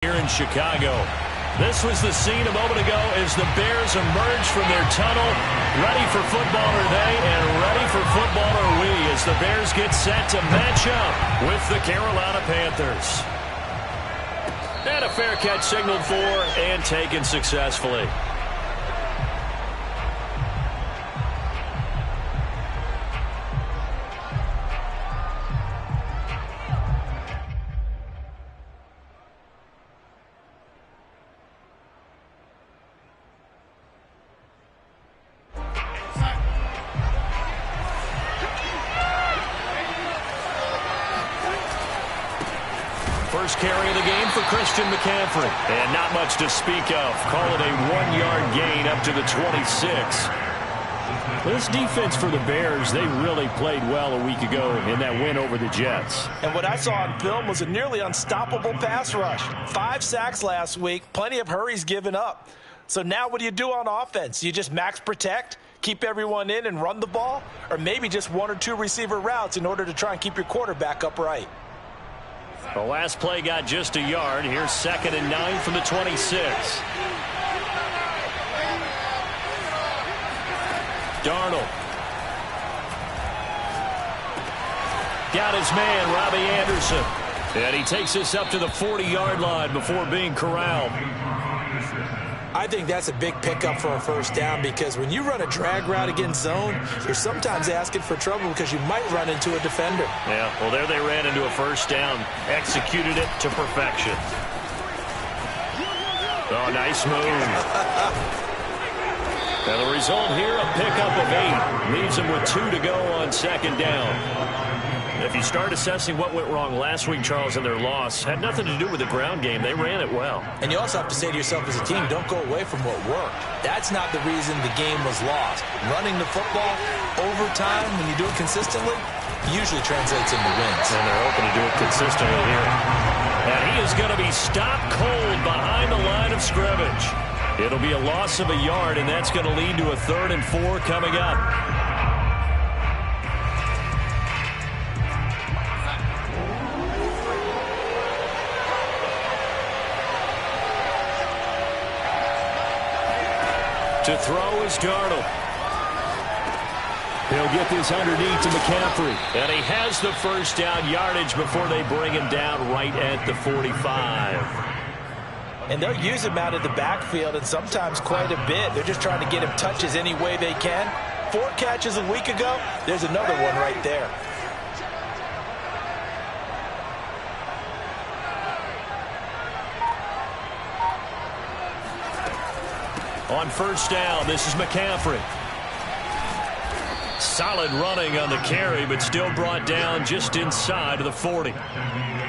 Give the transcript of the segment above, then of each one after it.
Here in Chicago. This was the scene a moment ago as the Bears emerged from their tunnel. Ready for football are they, and ready for football are we as the Bears get set to match up with the Carolina Panthers. And a fair catch signaled for and taken successfully. First carry of the game for Christian McCaffrey. And not much to speak of. Call it a 1-yard gain up to the 26. This defense for the Bears, they really played well a week ago in that win over the Jets. And what I saw on film was a nearly unstoppable pass rush. 5 sacks last week, plenty of hurries given up. So now what do you do on offense? You just max protect, keep everyone in and run the ball? Or maybe just 1 or 2 receiver routes in order to try and keep your quarterback upright? The last play got just a yard. Here's 2nd and 9 from the 26. Darnold. Got his man, Robbie Anderson. And he takes this up to the 40-yard line before being corralled. I think that's a big pickup for a first down because when you run a drag route against zone, you're sometimes asking for trouble because you might run into a defender. Yeah, well, there they ran into a first down. Executed it to perfection. Oh, nice move. And the result here, a pickup of 8. Leaves him with 2 to go on 2nd down. If you start assessing what went wrong last week, Charles, in their loss, had nothing to do with the ground game. They ran it well. And you also have to say to yourself as a team, don't go away from what worked. That's not the reason the game was lost. Running the football over time, when you do it consistently, usually translates into wins. And they're hoping to do it consistently here. And he is going to be stopped cold behind the line of scrimmage. It'll be a loss of a yard, and that's going to lead to a 3rd and 4 coming up. To throw is Darnold. He'll get this underneath to McCaffrey. And he has the first down yardage before they bring him down right at the 45. And they'll use him out of the backfield and sometimes quite a bit. They're just trying to get him touches any way they can. 4 catches a week ago. There's another one right there. On first down, this is McCaffrey. Solid running on the carry, but still brought down just inside of the 40.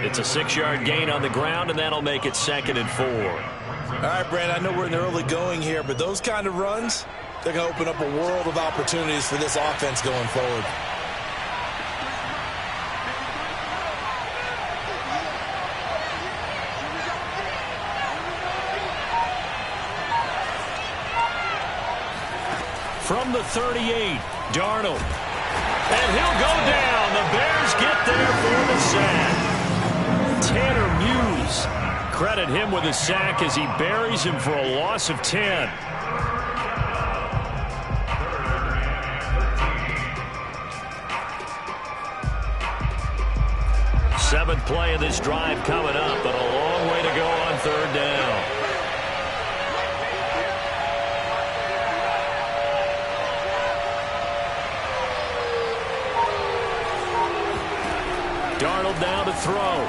It's a 6-yard gain on the ground, and that'll make it 2nd and 4. All right, Brandon, I know we're in the early going here, but those kind of runs, they're going to open up a world of opportunities for this offense going forward. From the 38, Darnold. And he'll go down. The Bears get there for the sack. Tanner Muse. Credit him with a sack as he buries him for a loss of 10. Seventh play of this drive coming up, but a long way to go on 3rd down. Darnold now to throw.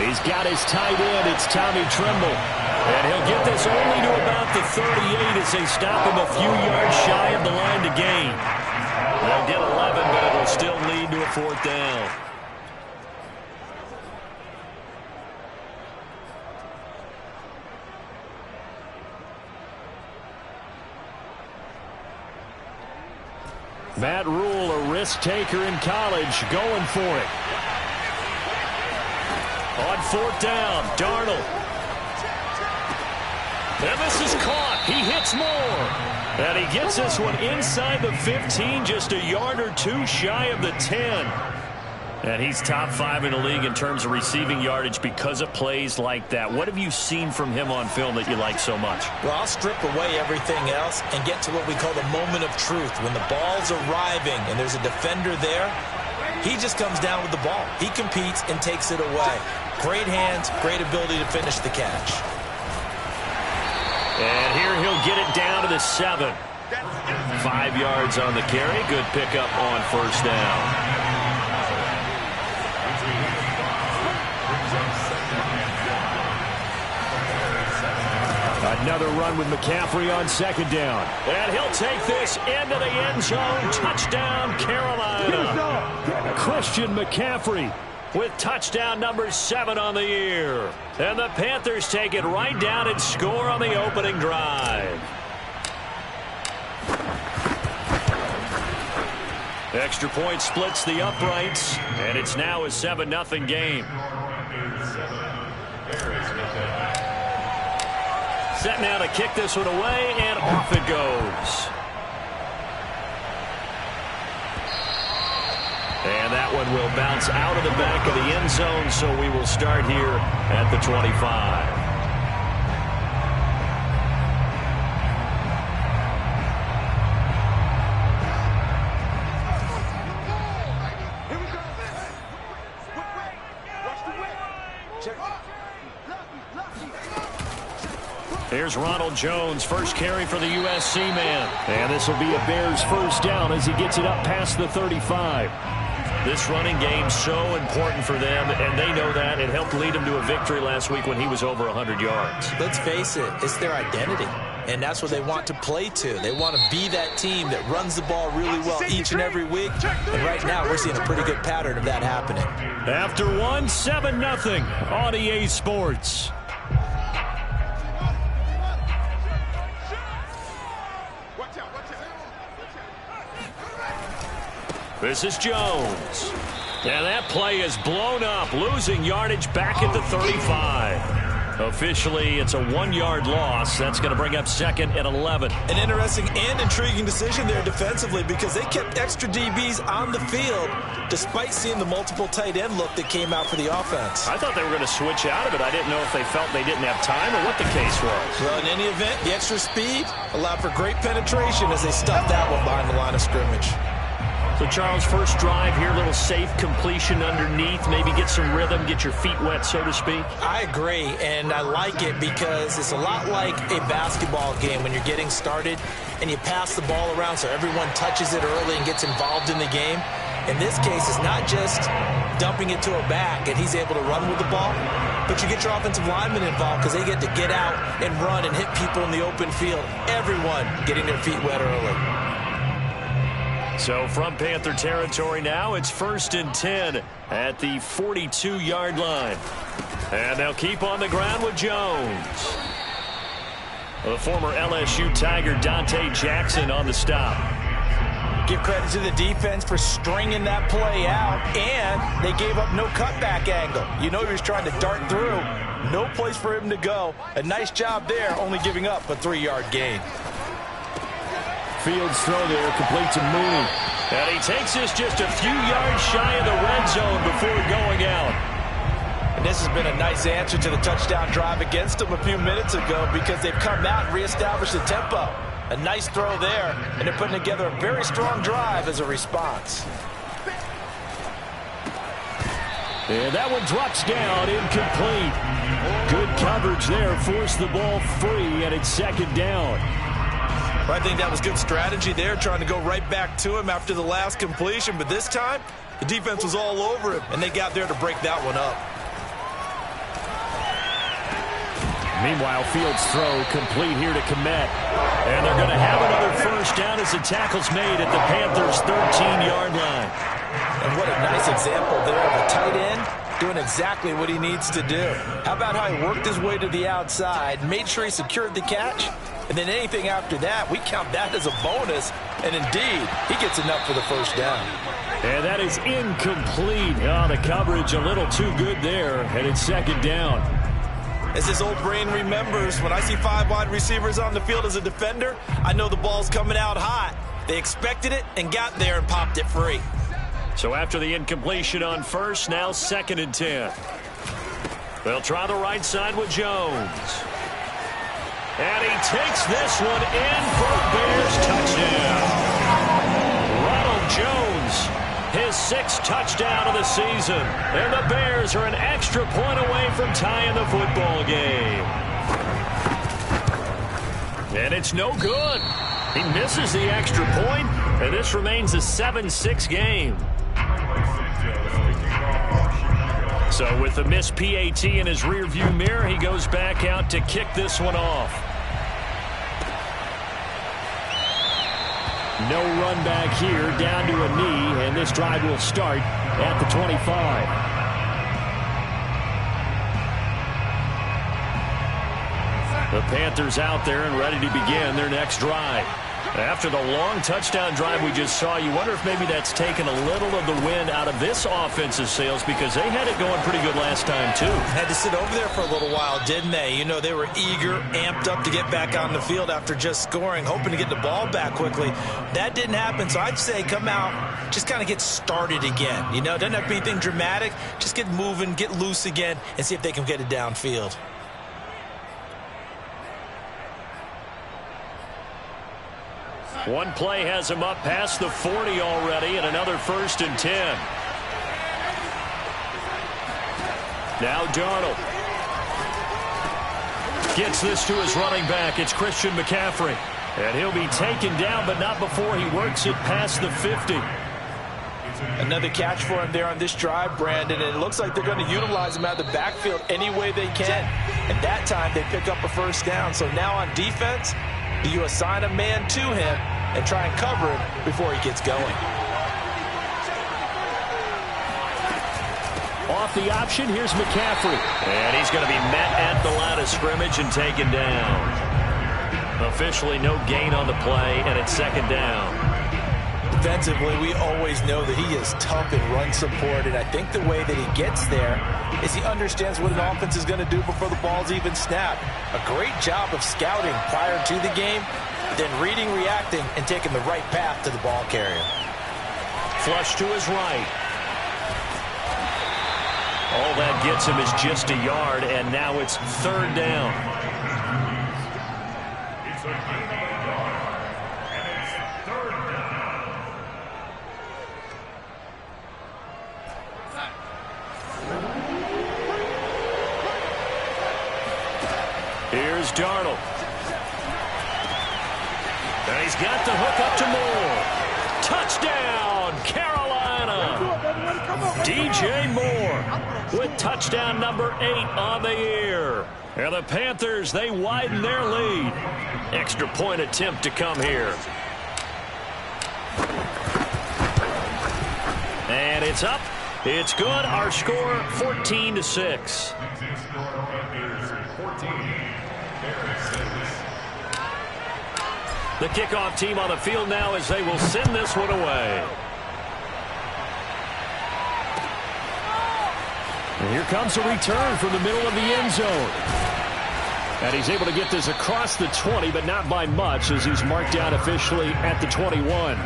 He's got his tight end. It's Tommy Tremble. And he'll get this only to about the 38 as they stop him a few yards shy of the line to gain. They'll get 11, but it'll still lead to a 4th down. Matt Rule, a risk taker in college, going for it. On 4th down, Darnold. And this is caught. He hits more. And he gets this one inside the 15, just a yard or 2 shy of the 10. And he's top 5 in the league in terms of receiving yardage because of plays like that. What have you seen from him on film that you like so much? Well, I'll strip away everything else and get to what we call the moment of truth. When the ball's arriving and there's a defender there, he just comes down with the ball. He competes and takes it away. Great hands, great ability to finish the catch. And here he'll get it down to the 7. 5 yards on the carry. Good pickup on first down. Another run with McCaffrey on second down. And he'll take this into the end zone. Touchdown, Carolina. Christian McCaffrey with touchdown number 7 on the year. And the Panthers take it right down and score on the opening drive. Extra point splits the uprights, and it's now a 7-0 game. Set now to kick this one away, and off it goes. And that one will bounce out of the back of the end zone, so we will start here at the 25. Here's Ronald Jones, first carry for the USC man. And this will be a Bears first down as he gets it up past the 35. This running game so important for them, and they know that. It helped lead them to a victory last week when he was over 100 yards. Let's face it, it's their identity, and that's what they want to play to. They want to be that team that runs the ball really well each and every week, and right now we're seeing a pretty good pattern of that happening. After 7-0 on EA Sports. This is Jones. And that play is blown up, losing yardage back at the 35. Officially, it's a 1-yard loss. That's going to bring up 2nd and 11. An interesting and intriguing decision there defensively because they kept extra DBs on the field despite seeing the multiple tight end look that came out for the offense. I thought they were going to switch out of it. I didn't know if they felt they didn't have time or what the case was. Well, in any event, the extra speed allowed for great penetration as they stuffed that one behind the line of scrimmage. So, Charles, first drive here, little safe completion underneath, maybe get some rhythm, get your feet wet, so to speak. I agree, and I like it because it's a lot like a basketball game when you're getting started and you pass the ball around so everyone touches it early and gets involved in the game. In this case, it's not just dumping it to a back and he's able to run with the ball, but you get your offensive linemen involved because they get to get out and run and hit people in the open field. Everyone getting their feet wet early. So from Panther territory now, it's 1st and 10 at the 42-yard line. And they'll keep on the ground with Jones. The former LSU Tiger Dante Jackson on the stop. Give credit to the defense for stringing that play out, and they gave up no cutback angle. You know he was trying to dart through. No place for him to go. A nice job there, only giving up a 3-yard gain. Fields throw there, complete to Mooney. And he takes this just a few yards shy of the red zone before going out. And this has been a nice answer to the touchdown drive against them a few minutes ago because they've come out and reestablished the tempo. A nice throw there, and they're putting together a very strong drive as a response. And that one drops down, incomplete. Good coverage there, forced the ball free, and it's 2nd down. I think that was good strategy there, trying to go right back to him after the last completion. But this time, the defense was all over him, and they got there to break that one up. Meanwhile, Fields' throw complete here to Kmet. And they're going to have another first down as the tackle's made at the Panthers' 13-yard line. And what a nice example there of a tight end doing exactly what he needs to do. How about how he worked his way to the outside, made sure he secured the catch, and then anything after that, we count that as a bonus. And indeed, he gets enough for the first down. And that is incomplete. Oh, the coverage a little too good there, and it's 2nd down. As his old brain remembers, when I see 5 wide receivers on the field as a defender, I know the ball's coming out hot. They expected it and got there and popped it free. So after the incompletion on first, now 2nd and 10. They'll try the right side with Jones. And he takes this one in for a Bears touchdown. Ronald Jones, his 6th touchdown of the season. And the Bears are an extra point away from tying the football game. And it's no good. He misses the extra point, and this remains a 7-6 game. So with the missed PAT in his rearview mirror, he goes back out to kick this one off. No run back here, down to a knee, and this drive will start at the 25. The Panthers out there and ready to begin their next drive. After the long touchdown drive we just saw, you wonder if maybe that's taken a little of the wind out of this offensive sails, because they had it going pretty good last time, too. Had to sit over there for a little while, didn't they? You know, they were eager, amped up to get back on the field after just scoring, hoping to get the ball back quickly. That didn't happen, so I'd say come out, just kind of get started again. You know, doesn't have to be anything dramatic. Just get moving, get loose again, and see if they can get it downfield. One play has him up past the 40 already, and another 1st and 10. Now Darnold gets this to his running back. It's Christian McCaffrey. And he'll be taken down, but not before he works it past the 50. Another catch for him there on this drive, Brandon, and it looks like they're going to utilize him out of the backfield any way they can. And that time they pick up a 1st down. So now on defense, do you assign a man to him and try and cover him before he gets going? Off the option, here's McCaffrey. And he's going to be met at the line of scrimmage and taken down. Officially no gain on the play, and it's 2nd down. Defensively, we always know that he is tough in run support, and I think the way that he gets there is he understands what an offense is going to do before the ball's even snapped. A great job of scouting prior to the game, then reading, reacting, and taking the right path to the ball carrier. Flush to his right. All that gets him is just a yard, and now it's 3rd down. Here's Darnold. And he's got the hook up to Moore. Touchdown, Carolina. DJ Moore with touchdown number 8 on the year. And the Panthers, they widen their lead. Extra point attempt to come here. And it's up. It's good. Our score 14-6. The kickoff team on the field now as they will send this one away. And here comes a return from the middle of the end zone. And he's able to get this across the 20, but not by much, as he's marked down officially at the 21.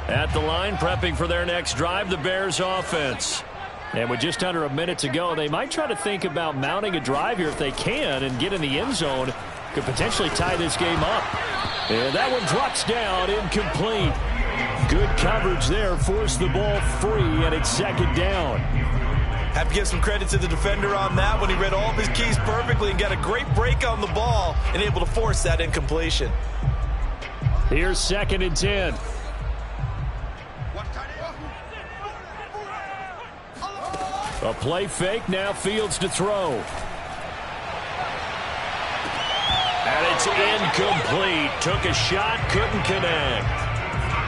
At the line, prepping for their next drive, the Bears offense. And with just under a minute to go, they might try to think about mounting a drive here if they can and get in the end zone. Could potentially tie this game up. And that one drops down, incomplete. Good coverage there, forced the ball free, and it's 2nd down. Have to give some credit to the defender on that when he read all of his keys perfectly and got a great break on the ball and able to force that incompletion. Here's 2nd and 10. A play fake, now Fields to throw. And it's incomplete. Took a shot, couldn't connect.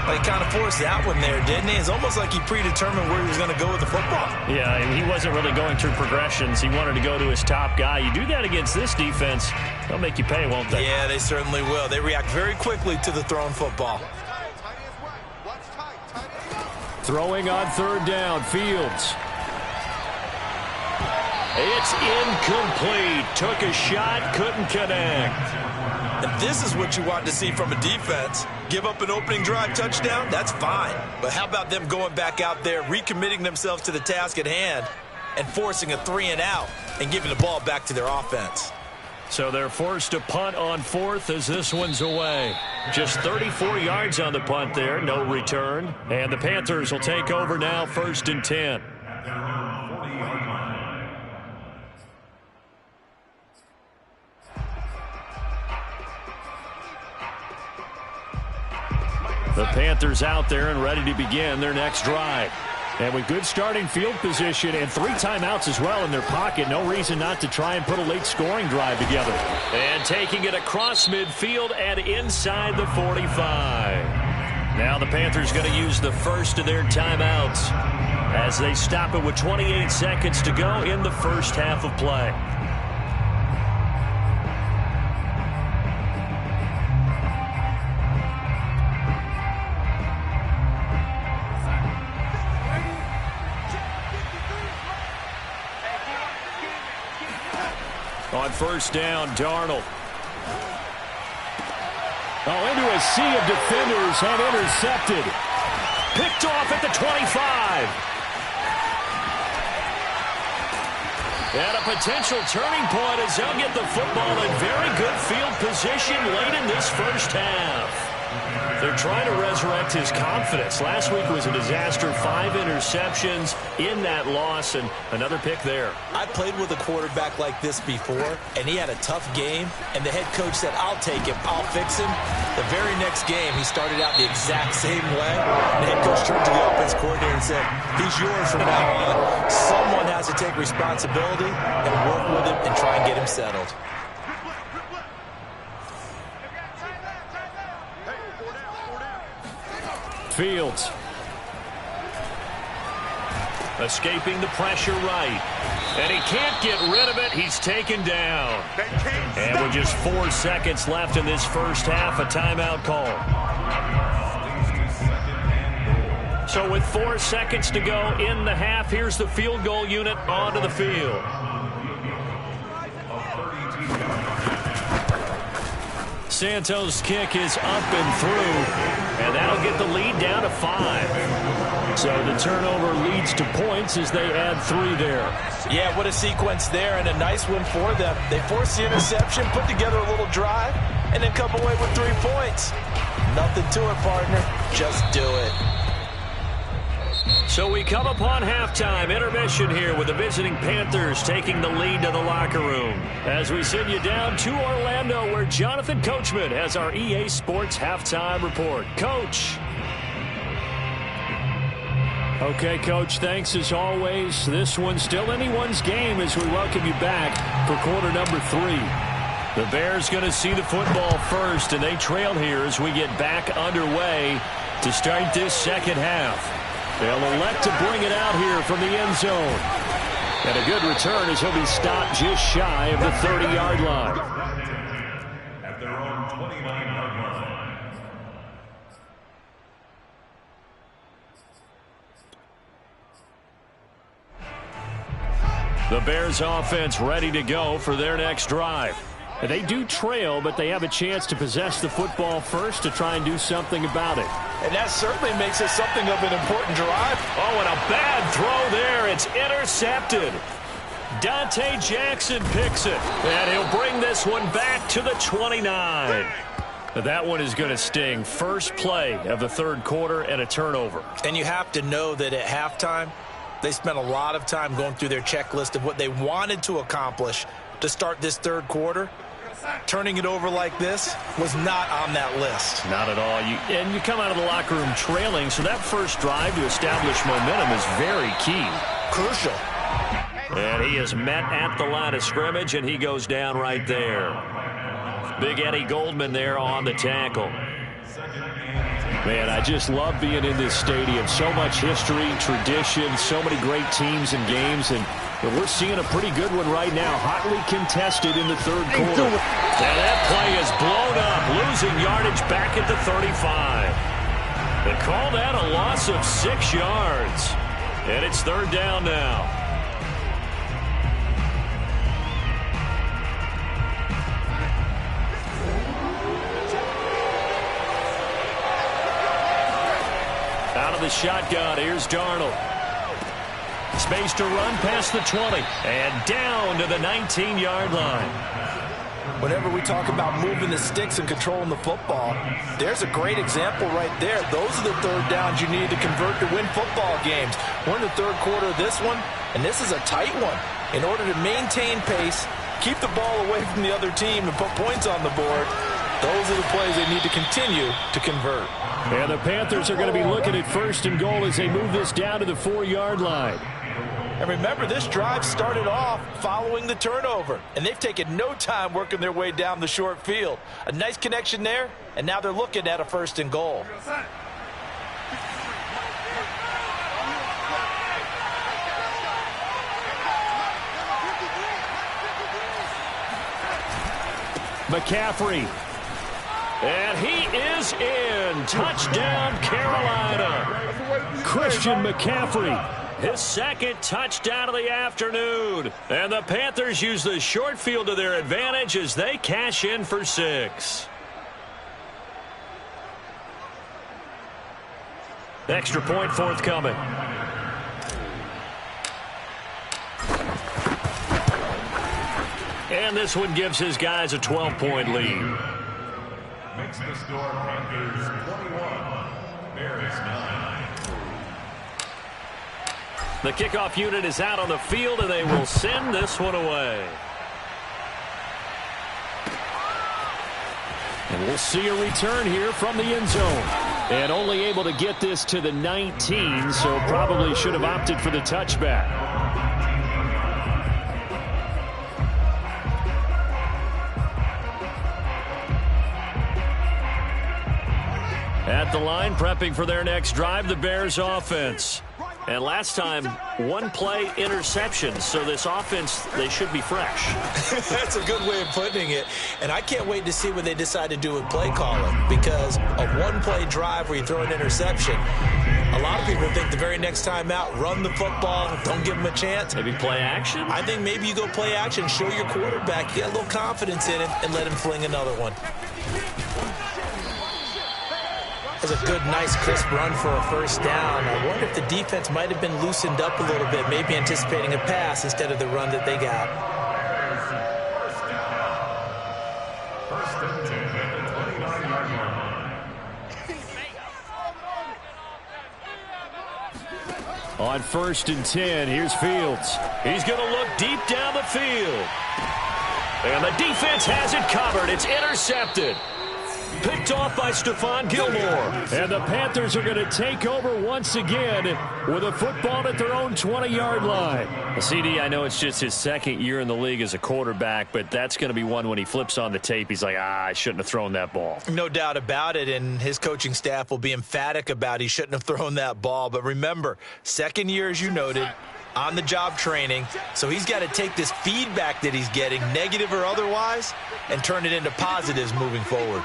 Well, he kind of forced that one there, didn't he? It's almost like he predetermined where he was going to go with the football. Yeah, he wasn't really going through progressions. He wanted to go to his top guy. You do that against this defense, they'll make you pay, won't they? Yeah, they certainly will. They react very quickly to the thrown football. Throwing on 3rd down, Fields. It's incomplete. Took a shot, couldn't connect. And this is what you want to see from a defense. Give up an opening drive touchdown, that's fine. But how about them going back out there, recommitting themselves to the task at hand, and forcing a 3-and-out and giving the ball back to their offense? So they're forced to punt on fourth as this one's away. Just 34 yards on the punt there, no return. And the Panthers will take over now, 1st and 10. The Panthers out there and ready to begin their next drive. And with good starting field position and 3 timeouts as well in their pocket, no reason not to try and put a late scoring drive together. And taking it across midfield and inside the 45. Now the Panthers going to use the first of their timeouts as they stop it with 28 seconds to go in the first half of play. On first down, Darnold. Into a sea of defenders and intercepted. Picked off at the 25. And a potential turning point as they'll get the football in very good field position late in this first half. They're trying to resurrect his confidence. Last week was a disaster. 5 interceptions in that loss and another pick there. I played with a quarterback like this before, and he had a tough game, and the head coach said, I'll take him, I'll fix him. The very next game, he started out the exact same way. The head coach turned to the offense coordinator and said, he's yours from now on. Someone has to take responsibility and work with him and try and get him settled. Fields. Escaping the pressure right. And he can't get rid of it. He's taken down. And with just 4 seconds left in this first half, a timeout call. So with 4 seconds to go in the half, here's the field goal unit onto the field. Santos' kick is up and through, and that'll get the lead down to 5. So the turnover leads to points as they add 3 there. Yeah, what a sequence there, and a nice one for them. They forced the interception, put together a little drive, and then come away with 3 points. Nothing to it, partner. Just do it. So we come upon halftime intermission here with the visiting Panthers taking the lead to the locker room. As we send you down to Orlando where Jonathan Coachman has our EA Sports halftime report. Coach. Okay, Coach, thanks as always. This one's still anyone's game as we welcome you back for quarter number 3. The Bears going to see the football first, and they trail here as we get back underway to start this second half. They'll elect to bring it out here from the end zone. And a good return as he'll be stopped just shy of the 30-yard line. At their own 29-yard line. The Bears offense ready to go for their next drive. They do trail, but they have a chance to possess the football first to try and do something about it. And that certainly makes it something of an important drive. Oh, and a bad throw there. It's intercepted. Dante Jackson picks it. And he'll bring this one back to the 29. That one is going to sting. First play of the third quarter and a turnover. And you have to know that at halftime, they spent a lot of time going through their checklist of what they wanted to accomplish to start this third quarter. Turning it over like this was not on that list. Not at all. You come out of the locker room trailing, so that first drive to establish momentum is very key. Crucial. And he is met at the line of scrimmage, and he goes down right there. Big Eddie Goldman there on the tackle. Man, I just love being in this stadium. So much history, tradition, so many great teams and games, and we're seeing a pretty good one right now, hotly contested in the third quarter. And that play is blown up, losing yardage back at the 35. They call that a loss of 6 yards. And it's third down now. of the shotgun. Here's Darnold. Space to run past the 20 and down to the 19-yard line. Whenever we talk about moving the sticks and controlling the football, there's a great example right there. Those are the third downs you need to convert to win football games. We're in the third quarter of this one, and this is a tight one. In order to maintain pace, keep the ball away from the other team, and put points on the board, those are the plays they need to continue to convert. And the Panthers are going to be looking at 1st and goal as they move this down to the 4-yard line. And remember, this drive started off following the turnover, and they've taken no time working their way down the short field. A nice connection there, and now they're looking at a 1st and goal. McCaffrey. And he is in. Touchdown, Carolina. Christian McCaffrey. His second touchdown of the afternoon. And the Panthers use the short field to their advantage as they cash in for 6. Extra point forthcoming. And this one gives his guys a 12-point lead. Makes the score Panthers 21, Bears 9. The kickoff unit is out on the field, and they will send this one away. And we'll see a return here from the end zone. And only able to get this to the 19, so probably should have opted for the touchback. At the line, prepping for their next drive, the Bears offense. And last time, one play interception. So this offense, they should be fresh. That's a good way of putting it. And I can't wait to see what they decide to do with play calling. Because a one-play drive where you throw an interception, a lot of people think the very next time out, run the football, don't give them a chance. Maybe play action? I think maybe you go play action, show your quarterback, get a little confidence in him, and let him fling another one. That's a good, nice, crisp run for a 1st down. I wonder if the defense might have been loosened up a little bit, maybe anticipating a pass instead of the run that they got. First and 10 at the 29-yard line. On 1st and 10, here's Fields. He's going to look deep down the field. And the defense has it covered. It's intercepted. Picked off by Stephon Gilmore. And the Panthers are going to take over once again with a football at their own 20-yard line. CD, I know it's just his second year in the league as a quarterback, but that's going to be one when he flips on the tape, he's like, I shouldn't have thrown that ball. No doubt about it, and his coaching staff will be emphatic about he shouldn't have thrown that ball. But remember, second year, as you noted, on-the-job training, so he's got to take this feedback that he's getting, negative or otherwise, and turn it into positives moving forward.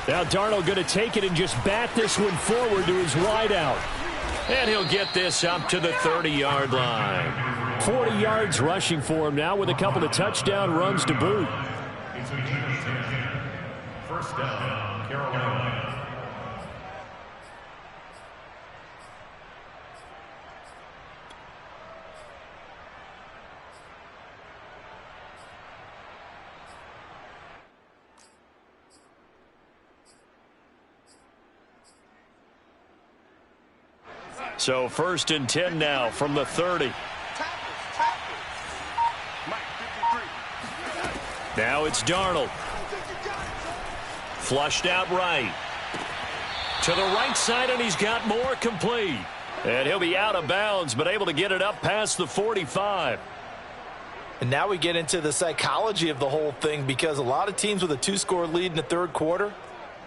Now Darnold going to take it and just bat this one forward to his wideout. And he'll get this up to the 30-yard line. 40 yards rushing for him now with a couple of touchdown runs to boot. It's a 10. First down, Carolina. So 1st and 10 now from the 30. Now it's Darnold. Flushed out right. To the right side, and he's got more complete. And he'll be out of bounds, but able to get it up past the 45. And now we get into the psychology of the whole thing, because a lot of teams with a 2-score lead in the third quarter,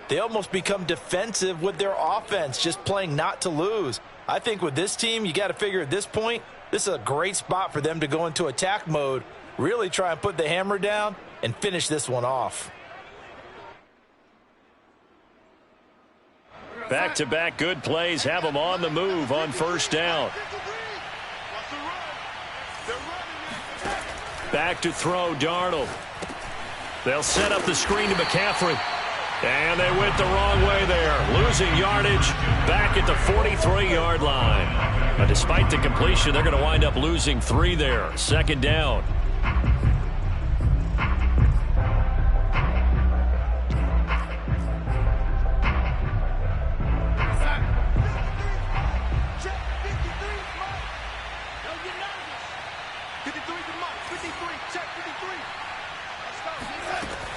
they almost become defensive with their offense, just playing not to lose. I think with this team, you got to figure at this point, this is a great spot for them to go into attack mode, really try and put the hammer down and finish this one off. Back-to-back good plays have them on the move on 1st down. Back to throw, Darnold. They'll set up the screen to McCaffrey. And they went the wrong way there, losing yardage back at the 43-yard line. But despite the completion, they're going to wind up losing 3 there. Second down.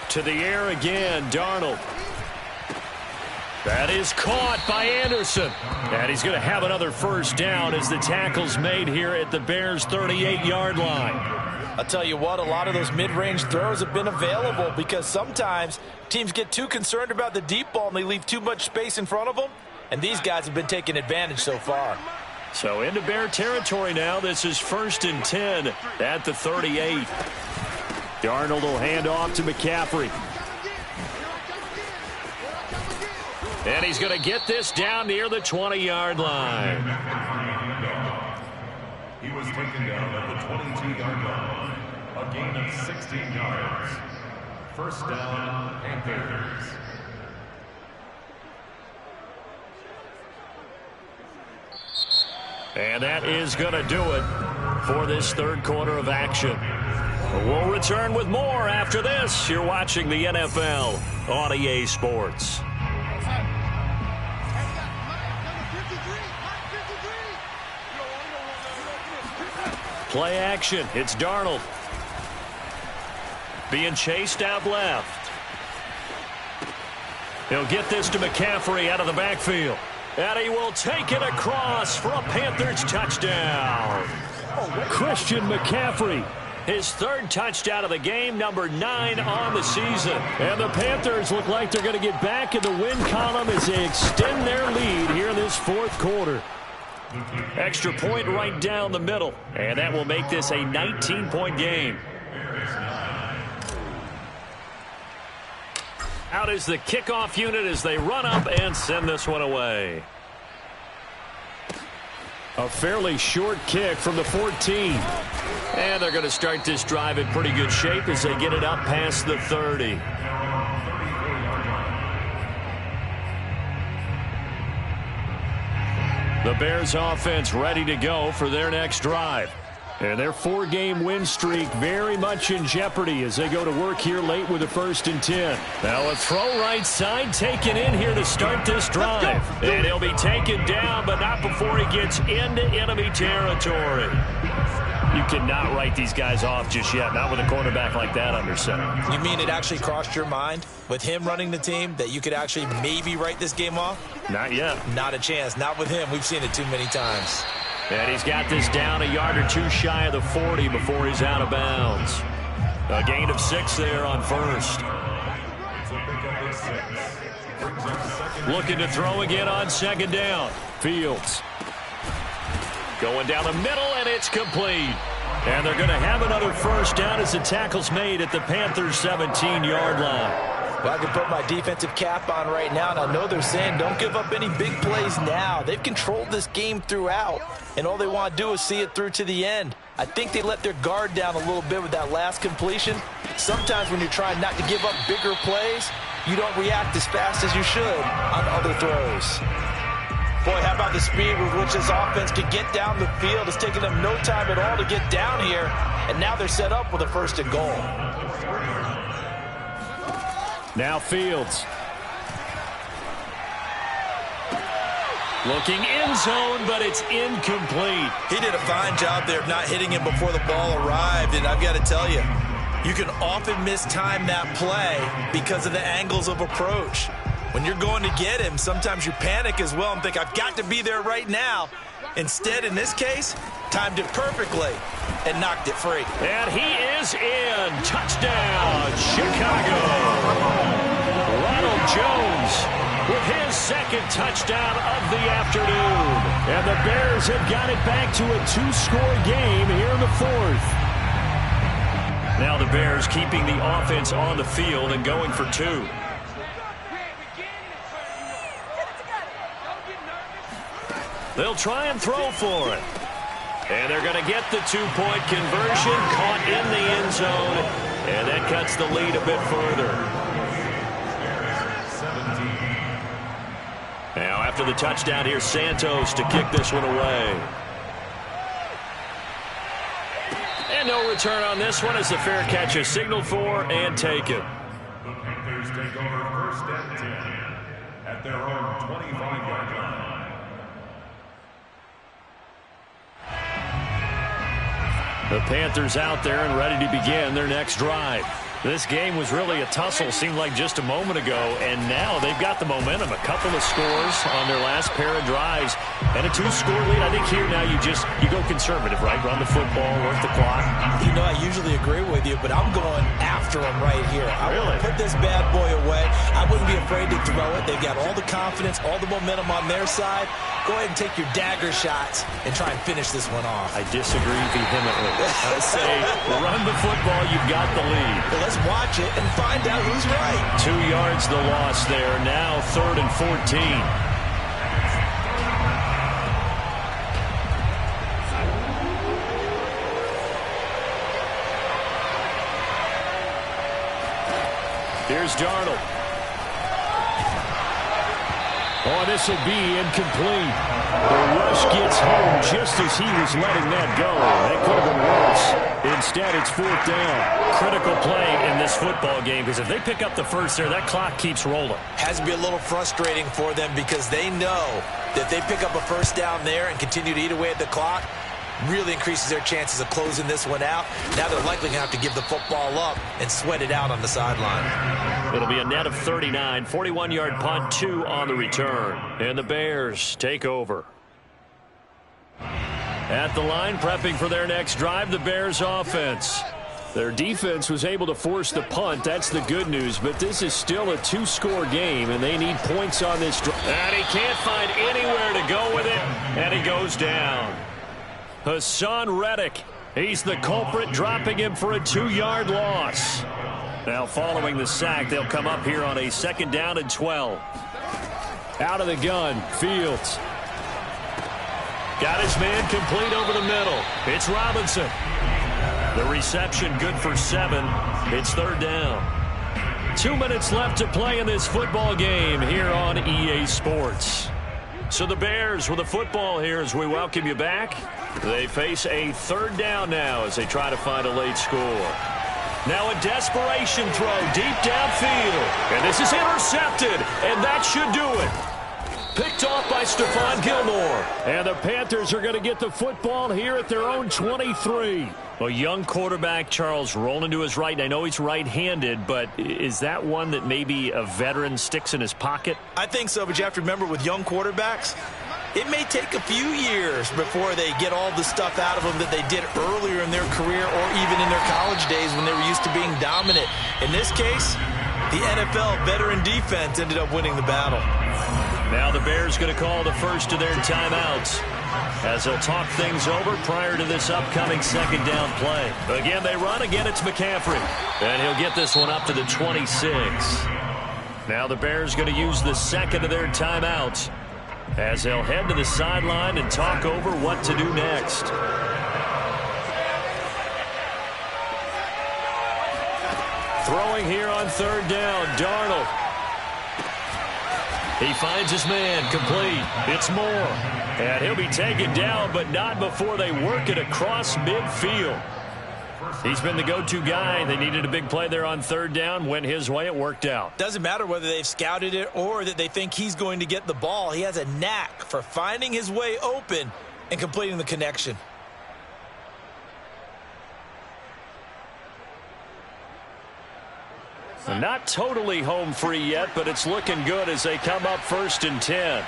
To the air again, Darnold. That is caught by Anderson. And he's going to have another first down as the tackle's made here at the Bears' 38-yard line. I'll tell you what, a lot of those mid-range throws have been available because sometimes teams get too concerned about the deep ball and they leave too much space in front of them. And these guys have been taking advantage so far. So into Bear territory now. This is 1st and 10 at the 38. Darnold will hand off to McCaffrey. And he's going to get this down near the 20-yard line. He was taken down at the 22-yard line. A gain of 16 yards. First down, Panthers. And that is going to do it for this third quarter of action. We'll return with more after this. You're watching the NFL on EA Sports. Play action. It's Darnold. Being chased out left. He'll get this to McCaffrey out of the backfield. And he will take it across for a Panthers touchdown. Christian McCaffrey. His 3rd touchdown of the game, number 9 on the season. And the Panthers look like they're going to get back in the win column as they extend their lead here in this 4th quarter. Extra point right down the middle. And that will make this a 19-point game. Out is the kickoff unit as they run up and send this one away. A fairly short kick from the 14. And they're going to start this drive in pretty good shape as they get it up past the 30. The Bears offense ready to go for their next drive. And their 4-game win streak very much in jeopardy as they go to work here late with a 1st and 10. Now a throw right side taken in here to start this drive. And he'll be taken down, but not before he gets into enemy territory. You cannot write these guys off just yet, not with a quarterback like that under center. You mean it actually crossed your mind with him running the team that you could actually maybe write this game off? Not yet. Not a chance. Not with him. We've seen it too many times. And he's got this down a yard or 2 shy of the 40 before he's out of bounds. A gain of 6 there on 1st. Looking to throw again on 2nd down. Fields. Going down the middle, and it's complete. And they're going to have another first down as the tackle's made at the Panthers' 17-yard line. Well, I can put my defensive cap on right now, and I know they're saying don't give up any big plays now. They've controlled this game throughout, and all they want to do is see it through to the end. I think they let their guard down a little bit with that last completion. Sometimes when you're trying not to give up bigger plays, you don't react as fast as you should on other throws. Boy, how about the speed with which this offense can get down the field? It's taken them no time at all to get down here, and now they're set up with a 1st and goal. Now Fields. Looking end zone, but it's incomplete. He did a fine job there of not hitting him before the ball arrived, and I've got to tell you, you can often mistime that play because of the angles of approach. When you're going to get him, sometimes you panic as well and think, I've got to be there right now. Instead, in this case, timed it perfectly and knocked it free. And he is in. Touchdown, Chicago. Ronald Jones with his 2nd touchdown of the afternoon. And the Bears have got it back to a 2-score game here in the 4th. Now the Bears keeping the offense on the field and going for 2. They'll try and throw for it. And they're going to get the 2-point conversion, caught in the end zone, and that cuts the lead a bit further. after the touchdown. Here's Santos to kick this one away. And no return on this one as the fair catch is signaled for and taken. The Panthers take over first and 10 at their own 25-yard line. The Panthers out there and ready to begin their next drive. This game was really a tussle, seemed like just a moment ago, and now they've got the momentum. A couple of scores on their last pair of drives, and a 2-score lead. I think here now you go conservative, right? Run the football, work the clock. You know, I usually agree with you, but I'm going after them right here. I Really? want to put this bad boy away. I wouldn't be afraid to throw it. They've got all the confidence, all the momentum on their side. Go ahead and take your dagger shots and try and finish this one off. I disagree vehemently. I say run the football, you've got the lead. Well, let's watch it and find out who's right. 2 yards the loss there. Now 3rd and 14. Here's Darnold. Oh, this will be incomplete. The rush gets home just as he was letting that go. That could have been worse. Instead, it's 4th down. Critical play in this football game because if they pick up the first there, that clock keeps rolling. Has to be a little frustrating for them because they know that if they pick up a first down there and continue to eat away at the clock, really increases their chances of closing this one out. Now they're likely going to have to give the football up and sweat it out on the sideline. It'll be a net of 39, 41-yard punt, 2 on the return. And the Bears take over. At the line, prepping for their next drive, the Bears offense. Their defense was able to force the punt. That's the good news. But this is still a 2-score game, and they need points on this drive. And he can't find anywhere to go with it, and he goes down. Hassan Reddick, he's the culprit, dropping him for a 2-yard loss. Now following the sack, they'll come up here on a 2nd down and 12. Out of the gun, Fields. Got his man complete over the middle. It's Robinson. The reception good for 7. It's 3rd down. 2 minutes left to play in this football game here on EA Sports. So the Bears with the football here as we welcome you back. They face a 3rd down now as they try to find a late score. Now a desperation throw deep downfield. And this is intercepted, and that should do it. Picked off by Stephon Gilmore. And the Panthers are going to get the football here at their own 23. A young quarterback, Charles, rolling to his right. I know he's right-handed, but is that one that maybe a veteran sticks in his pocket? I think so, but you have to remember with young quarterbacks, it may take a few years before they get all the stuff out of them that they did earlier in their career or even in their college days when they were used to being dominant. In this case, the NFL veteran defense ended up winning the battle. Now the Bears going to call the first of their timeouts as they'll talk things over prior to this upcoming 2nd down play. Again, they run. Again, it's McCaffrey. And he'll get this one up to the 26. Now the Bears going to use the 2nd of their timeouts as they'll head to the sideline and talk over what to do next. Throwing here on 3rd down, Darnold. He finds his man complete. It's Moore. And he'll be taken down, but not before they work it across midfield. He's been the go-to guy. They needed a big play there on 3rd down. Went his way. It worked out. Doesn't matter whether they've scouted it or that they think he's going to get the ball. He has a knack for finding his way open and completing the connection. Not totally home free yet, but it's looking good as they come up 1st and 10.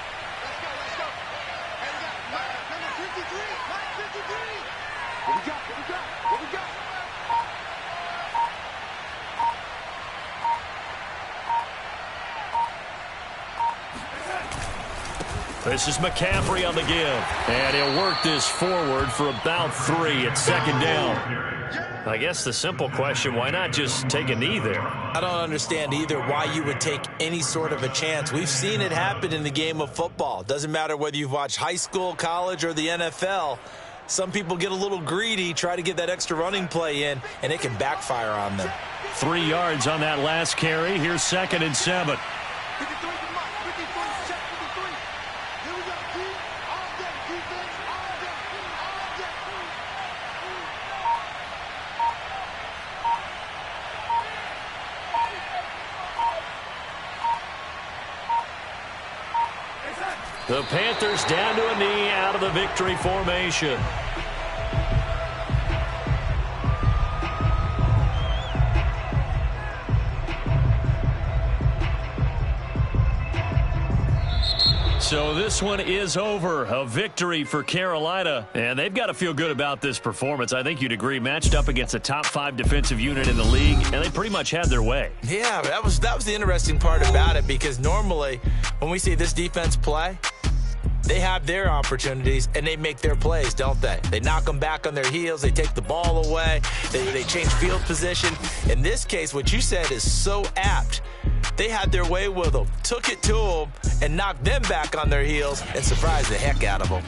This is McCaffrey on the give. And he'll work this forward for about 3 at 2nd down. I guess the simple question, why not just take a knee there? I don't understand either why you would take any sort of a chance. We've seen it happen in the game of football. Doesn't matter whether you've watched high school, college, or the NFL. Some people get a little greedy, try to get that extra running play in, and it can backfire on them. 3 yards on that last carry. Here's 2nd and 7. The Panthers down to a knee out of the victory formation. So this one is over. A victory for Carolina. And they've got to feel good about this performance. I think you'd agree. Matched up against a top 5 defensive unit in the league, and they pretty much had their way. Yeah, that was the interesting part about it, because normally when we see this defense play, they have their opportunities and they make their plays, don't they? They knock them back on their heels. They take the ball away. They change field position. In this case, what you said is so apt. They had their way with them, took it to them, and knocked them back on their heels and surprised the heck out of them.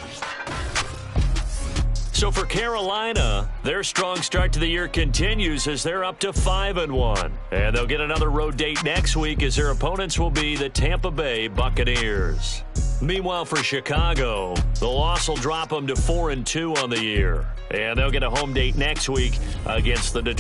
So for Carolina, their strong start to the year continues as they're up to 5-1. And they'll get another road date next week as their opponents will be the Tampa Bay Buccaneers. Meanwhile, for Chicago, the loss will drop them to 4-2 on the year. And they'll get a home date next week against the Detroit